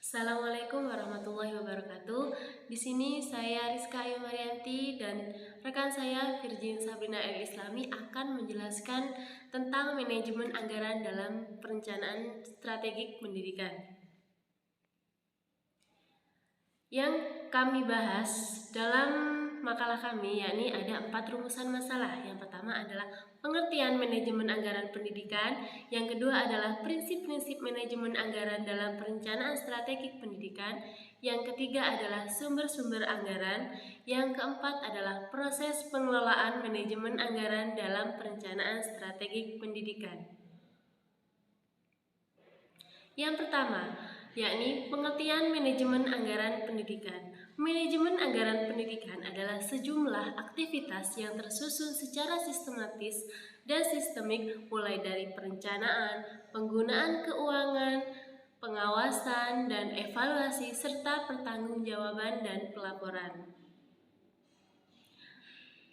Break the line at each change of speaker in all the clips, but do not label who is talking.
Assalamualaikum warahmatullahi wabarakatuh. Di sini saya Rizka Ayu Marianti dan rekan saya Virgin Sabrina El Islami akan menjelaskan tentang manajemen anggaran dalam perencanaan strategik pendidikan. Yang kami bahas dalam makalah kami yakni ada 4 rumusan masalah. Yang pertama adalah pengertian manajemen anggaran pendidikan, yang kedua adalah prinsip-prinsip manajemen anggaran dalam perencanaan strategik pendidikan, yang ketiga adalah sumber-sumber anggaran, yang keempat adalah proses pengelolaan manajemen anggaran dalam perencanaan strategik pendidikan. Yang pertama, yakni pengertian manajemen anggaran pendidikan. Manajemen anggaran pendidikan adalah sejumlah aktivitas yang tersusun secara sistematis dan sistemik mulai dari perencanaan, penggunaan keuangan, pengawasan dan evaluasi serta pertanggungjawaban dan pelaporan.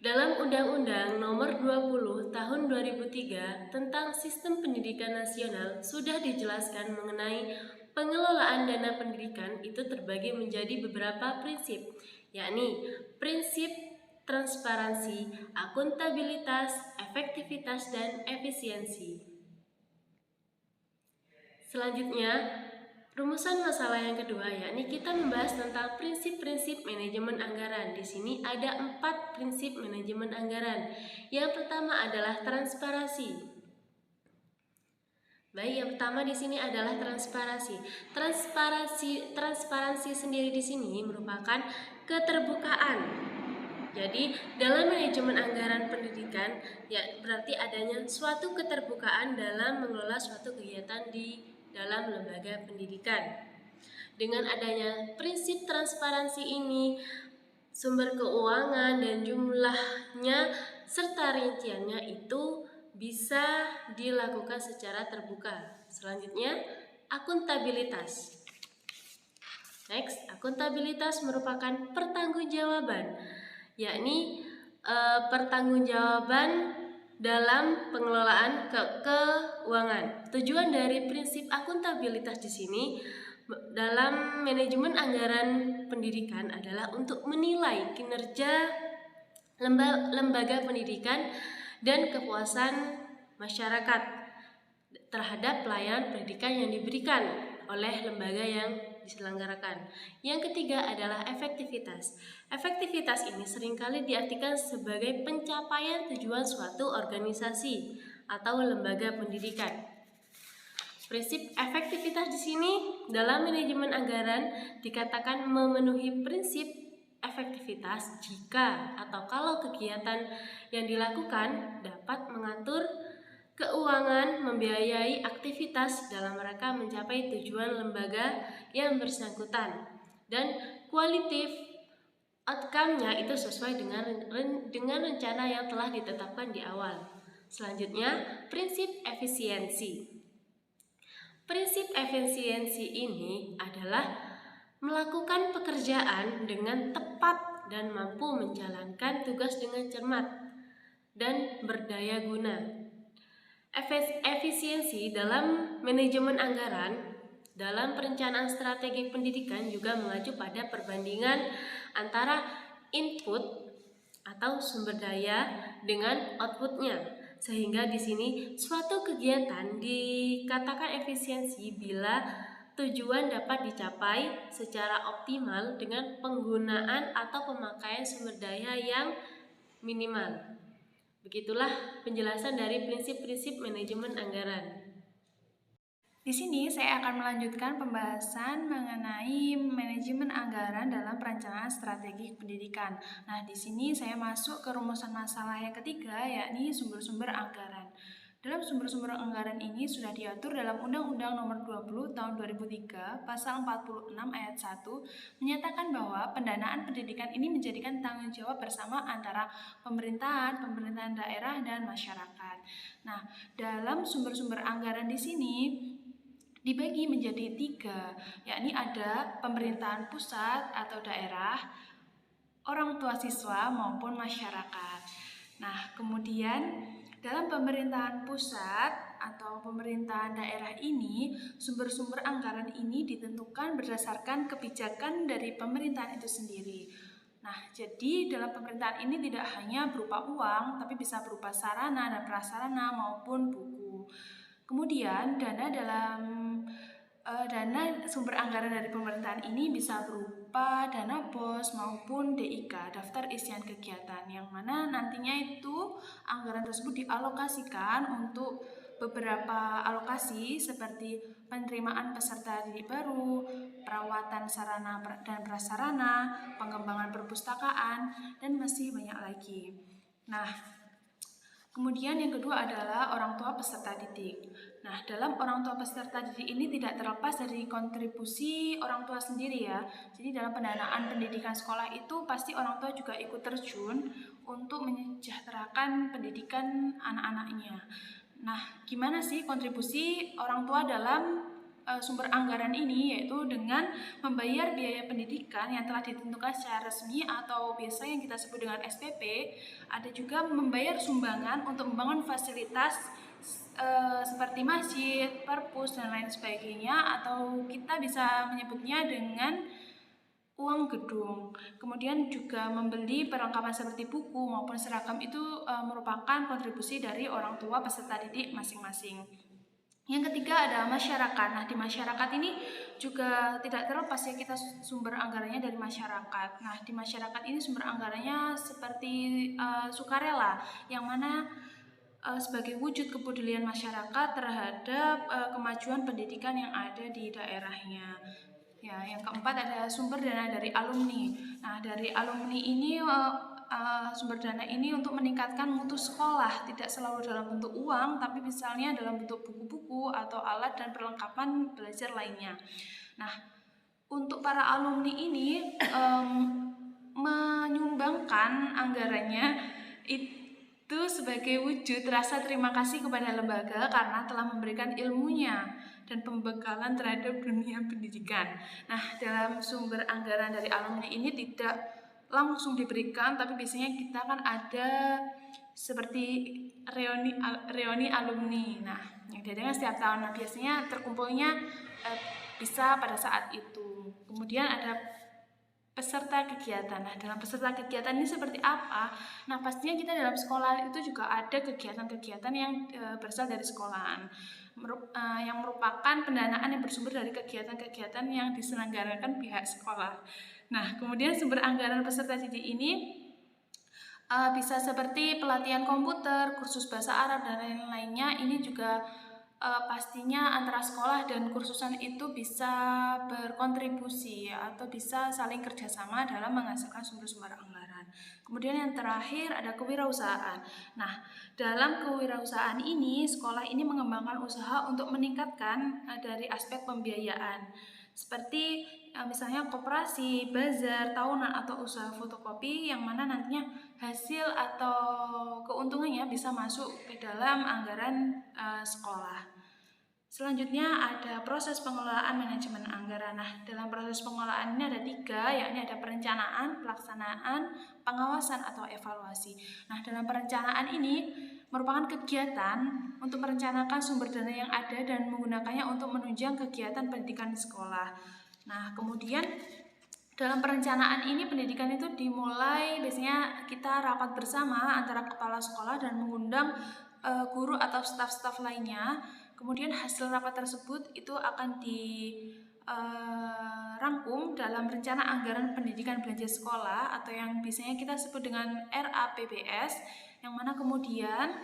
Dalam Undang-Undang Nomor 20 Tahun 2003 tentang Sistem Pendidikan Nasional sudah dijelaskan mengenai pengelolaan dana pendidikan itu terbagi menjadi beberapa prinsip, yakni prinsip transparansi, akuntabilitas, efektivitas, dan efisiensi. Selanjutnya, rumusan masalah yang kedua yakni kita membahas tentang prinsip-prinsip manajemen anggaran. Di sini ada 4 prinsip manajemen anggaran. Yang pertama adalah transparansi. Baik, yang pertama di sini adalah transparansi. Transparansi sendiri di sini merupakan keterbukaan. Jadi, dalam manajemen anggaran pendidikan ya berarti adanya suatu keterbukaan dalam mengelola suatu kegiatan di dalam lembaga pendidikan. Dengan adanya prinsip transparansi ini, sumber keuangan dan jumlahnya serta rinciannya itu bisa dilakukan secara terbuka. Selanjutnya, akuntabilitas. Next, akuntabilitas merupakan pertanggungjawaban, yakni pertanggungjawaban dalam pengelolaan keuangan. Tujuan dari prinsip akuntabilitas di sini dalam manajemen anggaran pendidikan adalah untuk menilai kinerja lembaga pendidikan dan kepuasan masyarakat terhadap pelayanan pendidikan yang diberikan oleh lembaga yang diselenggarakan. Yang ketiga adalah efektivitas. Efektivitas ini seringkali diartikan sebagai pencapaian tujuan suatu organisasi atau lembaga pendidikan. Prinsip efektivitas di sini dalam manajemen anggaran dikatakan memenuhi prinsip efektivitas jika atau kalau kegiatan yang dilakukan dapat mengatur keuangan, membiayai aktivitas dalam rangka mencapai tujuan lembaga yang bersangkutan, dan kualitatif outcome-nya itu sesuai dengan rencana yang telah ditetapkan di awal. Selanjutnya, prinsip efisiensi. Prinsip efisiensi ini adalah melakukan pekerjaan dengan tepat dan mampu menjalankan tugas dengan cermat dan berdaya guna. Efisiensi dalam manajemen anggaran dalam perencanaan strategi pendidikan juga mengacu pada perbandingan antara input atau sumber daya dengan outputnya. Sehingga di sini suatu kegiatan dikatakan efisiensi bila tujuan dapat dicapai secara optimal dengan penggunaan atau pemakaian sumber daya yang minimal. Begitulah penjelasan dari prinsip-prinsip manajemen anggaran.
Di sini saya akan melanjutkan pembahasan mengenai manajemen anggaran dalam perencanaan strategi pendidikan. Nah, di sini saya masuk ke rumusan masalah yang ketiga, yakni sumber-sumber anggaran. Dalam sumber-sumber anggaran ini sudah diatur dalam Undang-Undang Nomor 20 Tahun 2003, Pasal 46 Ayat 1, menyatakan bahwa pendanaan pendidikan ini menjadikan tanggung jawab bersama antara pemerintahan daerah, dan masyarakat. Nah, dalam sumber-sumber anggaran di sini dibagi menjadi 3, yakni ada pemerintahan pusat atau daerah, orang tua siswa maupun masyarakat. Nah, kemudian dalam pemerintahan pusat atau pemerintahan daerah ini, sumber-sumber anggaran ini ditentukan berdasarkan kebijakan dari pemerintahan itu sendiri. Nah, jadi dalam pemerintahan ini tidak hanya berupa uang, tapi bisa berupa sarana dan prasarana maupun buku. Kemudian dana sumber anggaran dari pemerintahan ini bisa berupa dana BOS maupun DIK, daftar isian kegiatan, yang mana nantinya itu anggaran tersebut dialokasikan untuk beberapa alokasi seperti penerimaan peserta didik baru, perawatan sarana dan prasarana, pengembangan perpustakaan, dan masih banyak lagi. Nah, kemudian yang kedua adalah orang tua peserta didik. Nah, dalam orang tua peserta didik ini tidak terlepas dari kontribusi orang tua sendiri ya. Jadi dalam pendanaan pendidikan sekolah itu pasti orang tua juga ikut terjun untuk menyejahterakan pendidikan anak-anaknya. Nah, gimana sih kontribusi orang tua dalam sumber anggaran ini, yaitu dengan membayar biaya pendidikan yang telah ditentukan secara resmi atau biasa yang kita sebut dengan SPP. Ada juga membayar sumbangan untuk membangun fasilitas seperti masjid, perpus, dan lain sebagainya, atau kita bisa menyebutnya dengan uang gedung. Kemudian juga membeli perlengkapan seperti buku maupun seragam itu merupakan kontribusi dari orang tua peserta didik masing-masing. Yang ketiga ada masyarakat. Nah, di masyarakat ini juga tidak terlepas ya kita sumber anggarannya dari masyarakat. Nah, di masyarakat ini sumber anggarannya seperti sukarela, yang mana sebagai wujud kepedulian masyarakat terhadap kemajuan pendidikan yang ada di daerahnya. Ya, yang keempat ada sumber dana dari alumni. Nah, dari alumni ini sumber dana ini untuk meningkatkan mutu sekolah, tidak selalu dalam bentuk uang, tapi misalnya dalam bentuk buku-buku atau alat dan perlengkapan belajar lainnya. Nah, untuk para alumni ini menyumbangkan anggarannya itu sebagai wujud rasa terima kasih kepada lembaga karena telah memberikan ilmunya dan pembekalan terhadap dunia pendidikan. Nah, dalam sumber anggaran dari alumni ini tidak langsung diberikan, tapi biasanya kita kan ada seperti reuni alumni. Nah, yang diadakan setiap tahun. Nah, biasanya terkumpulnya bisa pada saat itu. Kemudian ada peserta kegiatan. Nah, dalam peserta kegiatan ini seperti apa? Nah, pastinya kita dalam sekolah itu juga ada kegiatan-kegiatan yang berasal dari sekolahan, yang merupakan pendanaan yang bersumber dari kegiatan-kegiatan yang diselenggarakan pihak sekolah. Nah, kemudian sumber anggaran peserta didik ini bisa seperti pelatihan komputer, kursus bahasa Arab, dan lain-lainnya. Ini juga pastinya antara sekolah dan kursusan itu bisa berkontribusi atau bisa saling kerjasama dalam menghasilkan sumber-sumber anggaran. Kemudian yang terakhir ada kewirausahaan. Nah, dalam kewirausahaan ini sekolah ini mengembangkan usaha untuk meningkatkan dari aspek pembiayaan, seperti misalnya koperasi, bazar, tahunan, atau usaha fotokopi, yang mana nantinya hasil atau keuntungannya bisa masuk ke dalam anggaran sekolah. Selanjutnya ada proses pengelolaan manajemen anggaran. Nah, dalam proses pengelolaan ini ada 3, yakni ada perencanaan, pelaksanaan, pengawasan atau evaluasi. Nah, dalam perencanaan ini merupakan kegiatan untuk merencanakan sumber dana yang ada dan menggunakannya untuk menunjang kegiatan pendidikan sekolah. Nah, kemudian dalam perencanaan ini pendidikan itu dimulai, biasanya kita rapat bersama antara kepala sekolah dan mengundang guru atau staf-staf lainnya. Kemudian hasil rapat tersebut itu akan dirangkum dalam rencana anggaran pendidikan belanja sekolah atau yang biasanya kita sebut dengan RAPBS, yang mana kemudian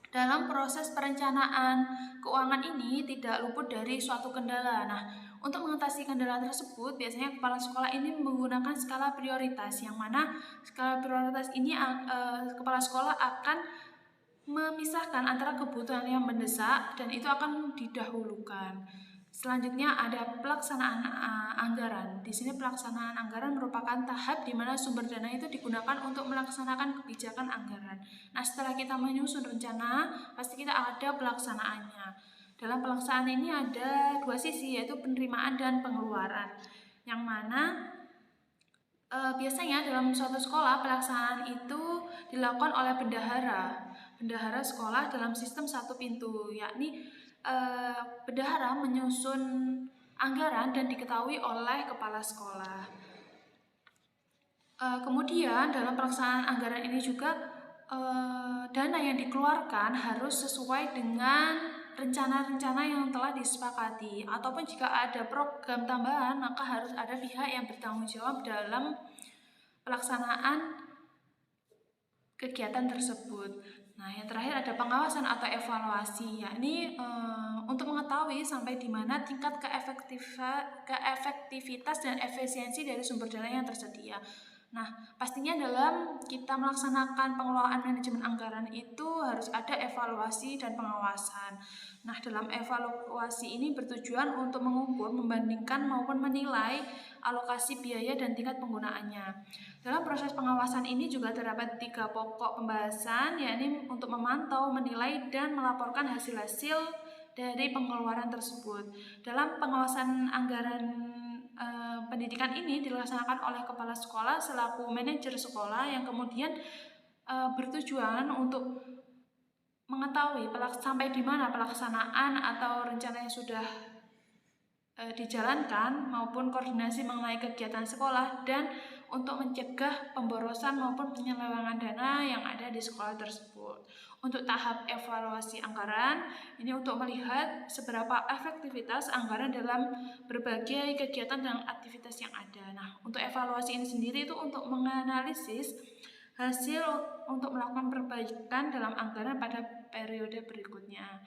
dalam proses perencanaan keuangan ini tidak luput dari suatu kendala. Nah, untuk mengatasi kendala tersebut, biasanya kepala sekolah ini menggunakan skala prioritas, yang mana skala prioritas ini kepala sekolah akan memisahkan antara kebutuhan yang mendesak dan itu akan didahulukan. Selanjutnya ada pelaksanaan anggaran. Di sini pelaksanaan anggaran merupakan tahap di mana sumber dana itu digunakan untuk melaksanakan kebijakan anggaran. Nah, setelah kita menyusun rencana, pasti kita ada pelaksanaannya. Dalam pelaksanaan ini ada 2 sisi, yaitu penerimaan dan pengeluaran. Yang mana biasanya dalam suatu sekolah pelaksanaan itu dilakukan oleh bendahara. bendahara sekolah dalam sistem satu pintu, yakni bendahara menyusun anggaran dan diketahui oleh kepala sekolah. Kemudian dalam pelaksanaan anggaran ini juga dana yang dikeluarkan harus sesuai dengan rencana-rencana yang telah disepakati, ataupun jika ada program tambahan maka harus ada pihak yang bertanggung jawab dalam pelaksanaan kegiatan tersebut. Nah, yang terakhir ada pengawasan atau evaluasi, yakni untuk mengetahui sampai di mana tingkat keefektivitas dan efisiensi dari sumber dana yang tersedia. Nah, pastinya dalam kita melaksanakan pengelolaan manajemen anggaran itu harus ada evaluasi dan pengawasan. Nah, dalam evaluasi ini bertujuan untuk mengukur, membandingkan maupun menilai alokasi biaya dan tingkat penggunaannya. Dalam proses pengawasan ini juga terdapat 3 pokok pembahasan, yakni untuk memantau, menilai, dan melaporkan hasil-hasil dari pengeluaran tersebut. Dalam pengawasan anggaran pendidikan ini dilaksanakan oleh kepala sekolah selaku manajer sekolah yang kemudian bertujuan untuk mengetahui sampai di mana pelaksanaan atau rencana yang sudah dijalankan maupun koordinasi mengenai kegiatan sekolah dan untuk mencegah pemborosan maupun penyelewengan dana yang ada di sekolah tersebut. Untuk tahap evaluasi anggaran, ini untuk melihat seberapa efektivitas anggaran dalam berbagai kegiatan dan aktivitas yang ada. Nah, untuk evaluasi ini sendiri itu untuk menganalisis hasil untuk melakukan perbaikan dalam anggaran pada periode berikutnya.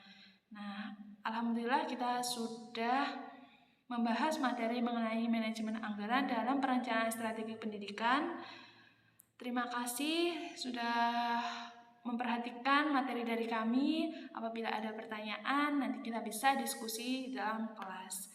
Nah, alhamdulillah kita sudah membahas materi mengenai manajemen anggaran dalam perencanaan strategi pendidikan. Terima kasih sudah memperhatikan materi dari kami. Apabila ada pertanyaan, nanti kita bisa diskusi dalam kelas.